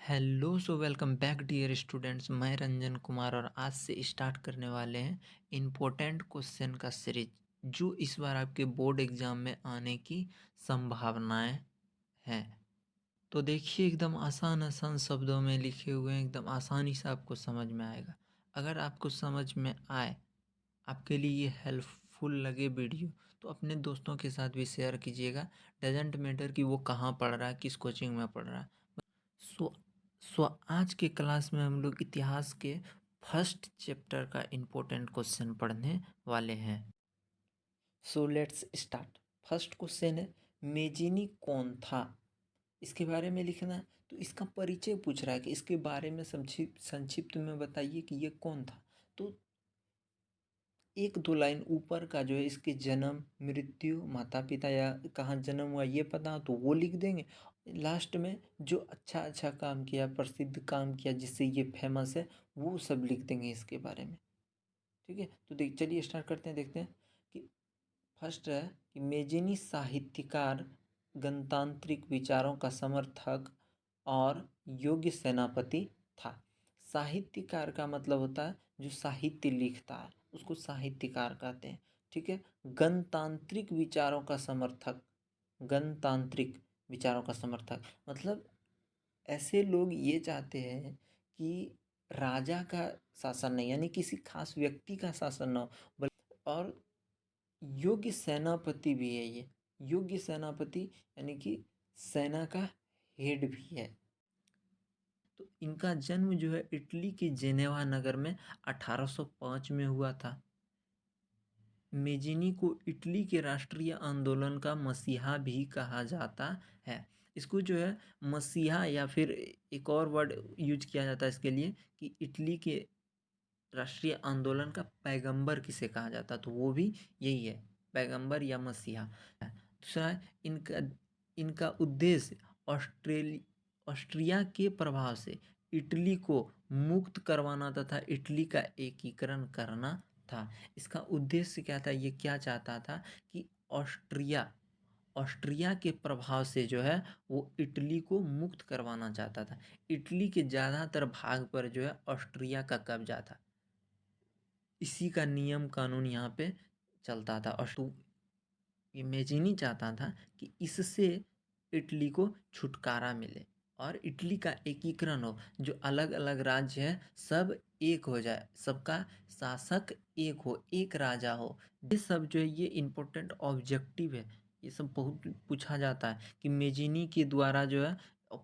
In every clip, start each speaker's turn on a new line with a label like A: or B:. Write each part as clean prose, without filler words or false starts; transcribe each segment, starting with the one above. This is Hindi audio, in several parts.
A: Hello welcome back dear students. मैं रंजन कुमार और आज से स्टार्ट करने वाले हैं इम्पोर्टेंट क्वेश्चन का सीरीज जो इस बार आपके बोर्ड एग्जाम में आने की संभावनाएं हैं। तो देखिए, एकदम आसान आसान शब्दों में लिखे हुए हैं, एकदम आसानी से आपको समझ में आएगा। अगर आपको समझ में आए, आपके लिए ये हेल्पफुल लगे वीडियो, तो अपने दोस्तों के साथ भी शेयर कीजिएगा। डजेंट मैटर कि वो कहाँ पढ़ रहा है, किस कोचिंग में पढ़ रहा है। सो सो आज के क्लास में हम लोग इतिहास के फर्स्ट चैप्टर का इम्पोर्टेंट क्वेश्चन पढ़ने वाले हैं। So let's start. First question है, मेजिनी कौन था? इसके बारे में लिखना है। तो इसका परिचय पूछ रहा है कि इसके बारे में संक्षिप्त में बताइए कि ये कौन था। तो एक दो लाइन ऊपर का जो है, इसके जन्म, मृत्यु, माता पिता या कहाँ जन्म हुआ ये पता हो तो वो लिख देंगे। लास्ट में जो अच्छा अच्छा काम किया, प्रसिद्ध काम किया जिससे ये फेमस है, वो सब लिख देंगे इसके बारे में। ठीक है, तो चलिए स्टार्ट करते हैं। देखते हैं कि फर्स्ट है कि मेजिनी साहित्यकार, गणतांत्रिक विचारों का समर्थक और योग्य सेनापति था। साहित्यकार का मतलब होता है जो साहित्य लिखता है, उसको साहित्यकार कहते हैं। ठीक है। गणतांत्रिक विचारों का समर्थक, गणतांत्रिक विचारों का समर्थक मतलब ऐसे लोग ये चाहते हैं कि राजा का शासन नहीं, यानी किसी खास व्यक्ति का शासन ना हो, बल्कि और योग्य सेनापति भी है ये। योग्य सेनापति यानी कि सेना का हेड भी है। तो इनका जन्म जो है इटली के जेनेवा नगर में 1805 में हुआ था। मेजिनी को इटली के राष्ट्रीय आंदोलन का मसीहा भी कहा जाता है। इसको जो है मसीहा या फिर एक और वर्ड यूज किया जाता है इसके लिए कि इटली के राष्ट्रीय आंदोलन का पैगंबर किसे कहा जाता, तो वो भी यही है, पैगंबर या मसीहा। दूसरा है इनका इनका उद्देश्य ऑस्ट्रिया के प्रभाव से इटली को मुक्त करवाना तथा इटली का एकीकरण करना था। इसका उद्देश्य क्या था, ये क्या चाहता था कि ऑस्ट्रिया ऑस्ट्रिया के प्रभाव से जो है वो इटली को मुक्त करवाना चाहता था। इटली के ज़्यादातर भाग पर जो है ऑस्ट्रिया का कब्जा था। इसी का नियम कानून यहाँ पे चलता था। और तो इमेजिनी चाहता था कि इससे इटली को छुटकारा मिले और इटली का एकीकरण हो, जो अलग अलग राज्य है सब एक हो जाए, सबका शासक एक हो, एक राजा हो। ये सब जो है ये इम्पोर्टेंट ऑब्जेक्टिव है। ये सब बहुत पूछा जाता है कि मेजिनी के द्वारा जो है,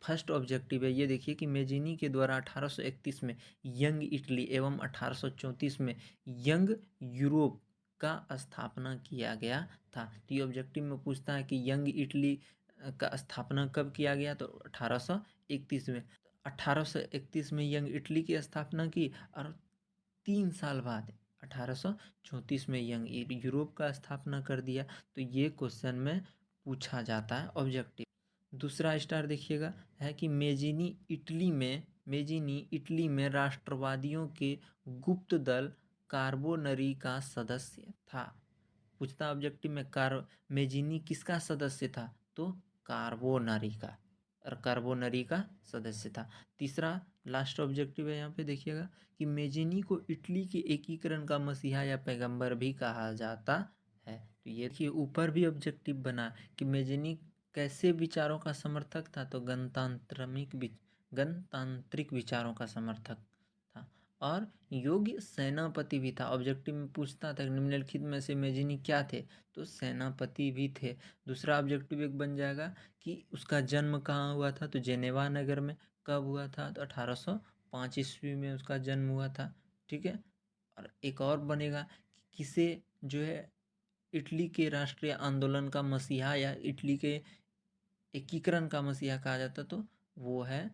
A: फर्स्ट ऑब्जेक्टिव है ये। देखिए कि मेजिनी के द्वारा 1831 में यंग इटली एवं 1834 में यंग यूरोप का स्थापना किया गया था। तो ये ऑब्जेक्टिव में पूछता है कि यंग इटली का स्थापना कब किया गया, तो 1831 में। 1831 में यंग इटली की स्थापना की और 3 साल बाद 1834 में यंग यूरोप का स्थापना कर दिया। तो ये क्वेश्चन में पूछा जाता है ऑब्जेक्टिव। दूसरा स्टार देखिएगा है कि मेजिनी इटली में राष्ट्रवादियों के गुप्त दल कार्बोनरी का सदस्य था। पूछता ऑब्जेक्टिव में मेजिनी किसका सदस्य था, तो कार्बोनरी का, और कार्बोनरी का सदस्य था। तीसरा लास्ट ऑब्जेक्टिव है यहाँ पे देखिएगा कि मेजिनी को इटली के एकीकरण का मसीहा या पैगंबर भी कहा जाता है। तो ये देखिए ऊपर भी ऑब्जेक्टिव बना कि मेजिनी कैसे विचारों का समर्थक था, तो गणतांत्रिक विचारों का समर्थक था और योग्य सेनापति भी था। ऑब्जेक्टिव में पूछता था निम्नलिखित में से मेजिनी क्या थे, तो सेनापति भी थे। दूसरा ऑब्जेक्टिव एक बन जाएगा कि उसका जन्म कहाँ हुआ था, तो जेनेवा नगर में। कब हुआ था, तो 1805 ईस्वी में उसका जन्म हुआ था। ठीक है। और एक और बनेगा कि किसे जो है इटली के राष्ट्रीय आंदोलन का मसीहा या इटली के एकीकरण का मसीहा कहा जाता, तो वो है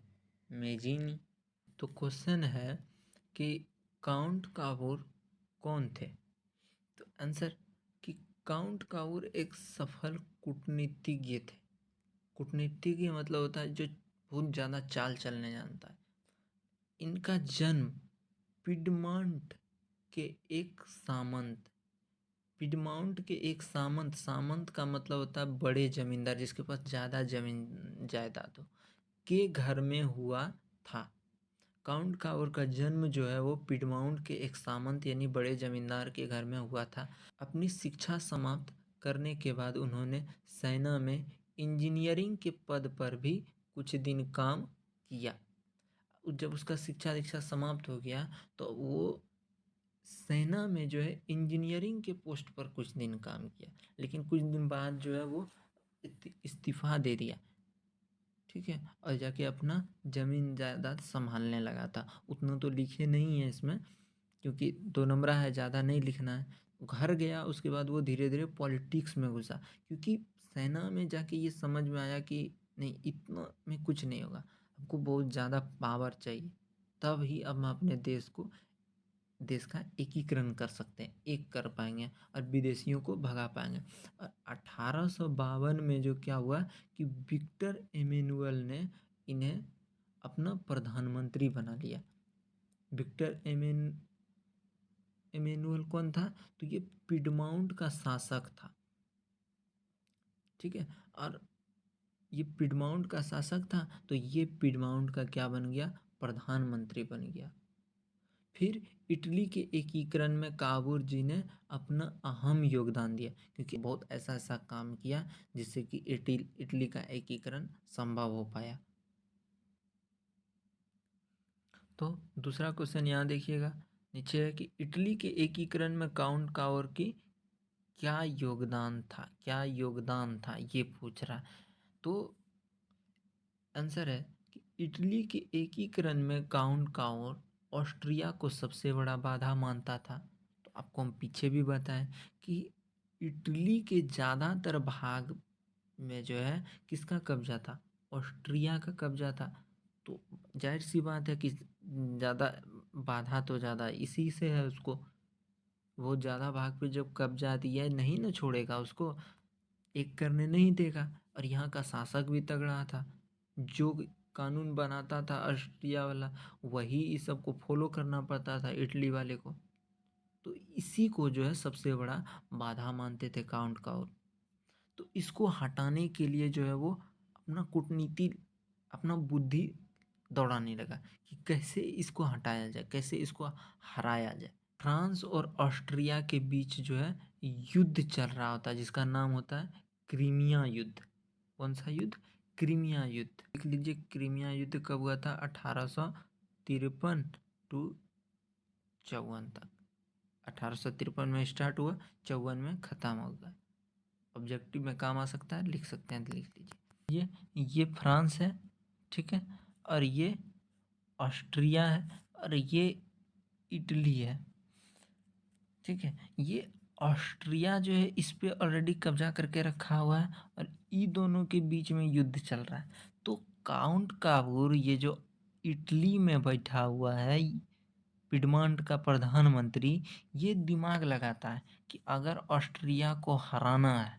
A: मेजिनी। तो क्वेश्चन है कि काउंट कावूर कौन थे, तो आंसर कि काउंट कावूर एक सफल कूटनीतिज्ञ थे। कूटनीतिज्ञ मतलब होता है जो बहुत ज़्यादा चाल चलने जानता है। इनका जन्म पिडमॉन्ट के एक सामंत पिडमाउंट के एक सामंत सामंत का मतलब होता है बड़े जमींदार, जिसके पास ज़्यादा जमीन जायदाद हो, के घर में हुआ काउंट कावर का जन्म जो है वो पिडमाउंट के एक सामंत यानी बड़े जमींदार के घर में हुआ था। अपनी शिक्षा समाप्त करने के बाद उन्होंने सेना में इंजीनियरिंग के पद पर भी कुछ दिन काम किया। जब उसका शिक्षा दीक्षा समाप्त हो गया तो वो सेना में जो है इंजीनियरिंग के पोस्ट पर कुछ दिन काम किया, लेकिन कुछ दिन बाद जो है वो इस्तीफा दे दिया। ठीक है, और जाके अपना ज़मीन जायदाद संभालने लगा था। उतना तो लिखे नहीं है इसमें, क्योंकि 2 नंबरा है, ज़्यादा नहीं लिखना है। घर गया, उसके बाद वो धीरे धीरे पॉलिटिक्स में घुसा, क्योंकि सेना में जाके ये समझ में आया कि नहीं, इतना में कुछ नहीं होगा, हमको बहुत ज़्यादा पावर चाहिए, तब ही अब हम अपने देश का एकीकरण कर सकते हैं, एक कर पाएंगे और विदेशियों को भगा पाएंगे। और 1852 में जो क्या हुआ कि विक्टर एमेनुअल ने इन्हें अपना प्रधानमंत्री बना लिया। विक्टर एमेनुअल कौन था? तो ये पिडमाउंट का शासक था। ठीक है, और ये पिडमाउंट का शासक था, तो ये पिडमाउंट का क्या बन गया? प्रधानमंत्री बन गया। फिर इटली के एकीकरण में काबूर जी ने अपना अहम योगदान दिया, क्योंकि बहुत ऐसा ऐसा काम किया जिससे कि इटली का एकीकरण संभव हो पाया। तो दूसरा क्वेश्चन यहाँ देखिएगा, नीचे है कि इटली के एकीकरण में काउंट कावर की क्या योगदान था, क्या योगदान था, ये पूछ रहा है। तो आंसर है कि इटली के एकीकरण में काउंट कावर ऑस्ट्रिया को सबसे बड़ा बाधा मानता था। तो आपको हम पीछे भी बताएं कि इटली के ज़्यादातर भाग में जो है किसका कब्जा था? ऑस्ट्रिया का कब्जा था। तो जाहिर सी बात है कि ज़्यादा बाधा तो ज़्यादा इसी से है उसको। वो ज़्यादा भाग पे जब कब्जा दिया नहीं ना छोड़ेगा उसको, एक करने नहीं देगा। और यहाँ का शासक भी तगड़ा था, जो कानून बनाता था ऑस्ट्रिया वाला, वही इस सब को फॉलो करना पड़ता था इटली वाले को। तो इसी को जो है सबसे बड़ा बाधा मानते थे काउंट काउर। तो इसको हटाने के लिए जो है वो अपना कूटनीति, अपना बुद्धि दौड़ाने लगा कि कैसे इसको हटाया जाए, कैसे इसको हराया जाए। फ्रांस और ऑस्ट्रिया के बीच जो है युद्ध चल रहा होता है, जिसका नाम होता है क्रीमिया युद्ध। कौन सा युद्ध? क्रीमिया युद्ध। देख लीजिए, क्रीमिया युद्ध कब हुआ था? 1853 टू 54 तक। 1853 में स्टार्ट हुआ, 54 में ख़त्म हो गया। ऑब्जेक्टिव में काम आ सकता है, लिख सकते हैं तो लिख लीजिए। ये फ्रांस है, ठीक है, और ये ऑस्ट्रिया है, और ये इटली है। ठीक है, ये ऑस्ट्रिया जो है इस पे ऑलरेडी कब्जा करके रखा हुआ है, और इन दोनों के बीच में युद्ध चल रहा है। तो काउंट काबूर, ये जो इटली में बैठा हुआ है पिडमांट का प्रधानमंत्री, ये दिमाग लगाता है कि अगर ऑस्ट्रिया को हराना है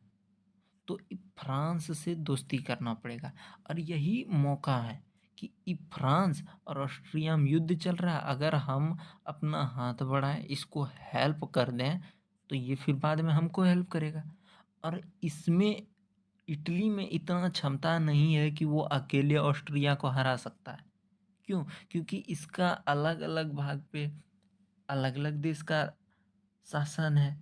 A: तो फ्रांस से दोस्ती करना पड़ेगा। और यही मौका है कि फ्रांस और ऑस्ट्रिया में युद्ध चल रहा है, अगर हम अपना हाथ बढ़ाएं, इसको हेल्प कर दें, तो ये फिर बाद में हमको हेल्प करेगा। और इसमें इटली में इतना क्षमता नहीं है कि वो अकेले ऑस्ट्रिया को हरा सकता है। क्यों? क्योंकि इसका अलग अलग भाग पे अलग अलग देश का शासन है।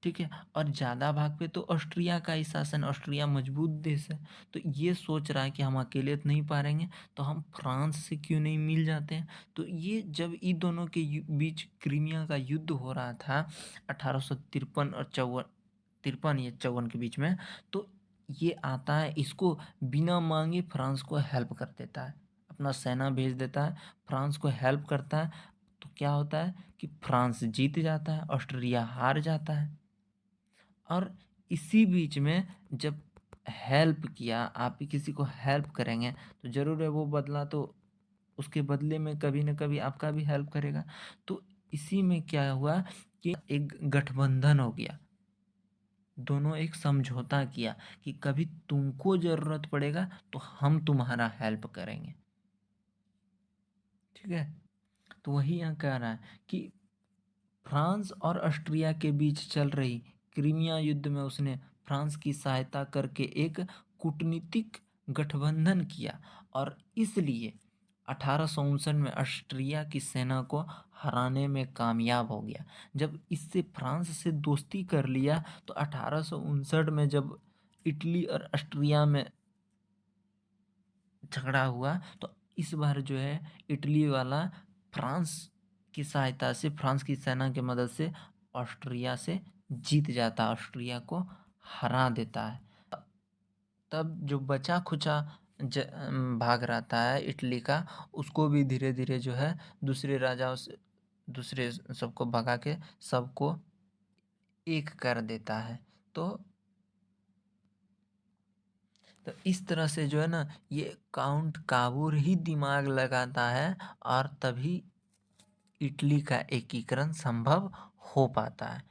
A: ठीक है, और ज़्यादा भाग पे तो ऑस्ट्रिया का ही शासन, ऑस्ट्रिया मजबूत देश है। तो ये सोच रहा है कि हम अकेले तो नहीं पारेंगे, तो हम फ्रांस से क्यों नहीं मिल जाते हैं। तो ये जब इन दोनों के बीच क्रीमिया का युद्ध हो रहा था 1853 और 53 या 54 के बीच में, तो ये आता है, इसको बिना मांगे फ्रांस को हेल्प कर देता है, अपना सेना भेज देता है, फ्रांस को हेल्प करता है। तो क्या होता है कि फ्रांस जीत जाता है, ऑस्ट्रिया हार जाता है। और इसी बीच में जब हेल्प किया, आप भी किसी को हेल्प करेंगे तो ज़रूर है वो बदला, तो उसके बदले में कभी ना कभी आपका भी हेल्प करेगा। तो इसी में क्या हुआ कि एक गठबंधन हो गया, दोनों एक समझौता किया कि कभी तुमको ज़रूरत पड़ेगा तो हम तुम्हारा हेल्प करेंगे। ठीक है, तो वही यहाँ कह रहा है कि फ्रांस और ऑस्ट्रिया के बीच चल रही क्रीमिया युद्ध में उसने फ्रांस की सहायता करके एक कूटनीतिक गठबंधन किया, और इसलिए 1859 में ऑस्ट्रिया की सेना को हराने में कामयाब हो गया। जब इससे फ्रांस से दोस्ती कर लिया तो 1859 में जब इटली और ऑस्ट्रिया में झगड़ा हुआ तो इस बार जो है इटली वाला फ्रांस की सहायता से, फ्रांस की सेना की मदद से ऑस्ट्रिया से जीत जाता है, ऑस्ट्रिया को हरा देता है। तब जो बचा खुचा भाग रहता है इटली का, उसको भी धीरे धीरे जो है दूसरे राजाओं से, दूसरे सबको भगा के सबको एक कर देता है। तो तो इस तरह से जो है ना, ये काउंट काबूर ही दिमाग लगाता है और तभी इटली का एकीकरण संभव हो पाता है।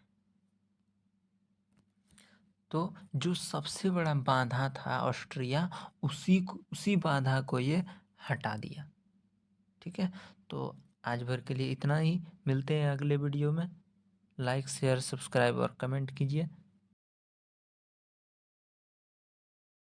A: तो जो सबसे बड़ा बाधा था ऑस्ट्रिया, उसी बाधा को ये हटा दिया। ठीक है, तो आज भर के लिए इतना ही। मिलते हैं अगले वीडियो में। लाइक शेयर सब्सक्राइब और कमेंट कीजिए।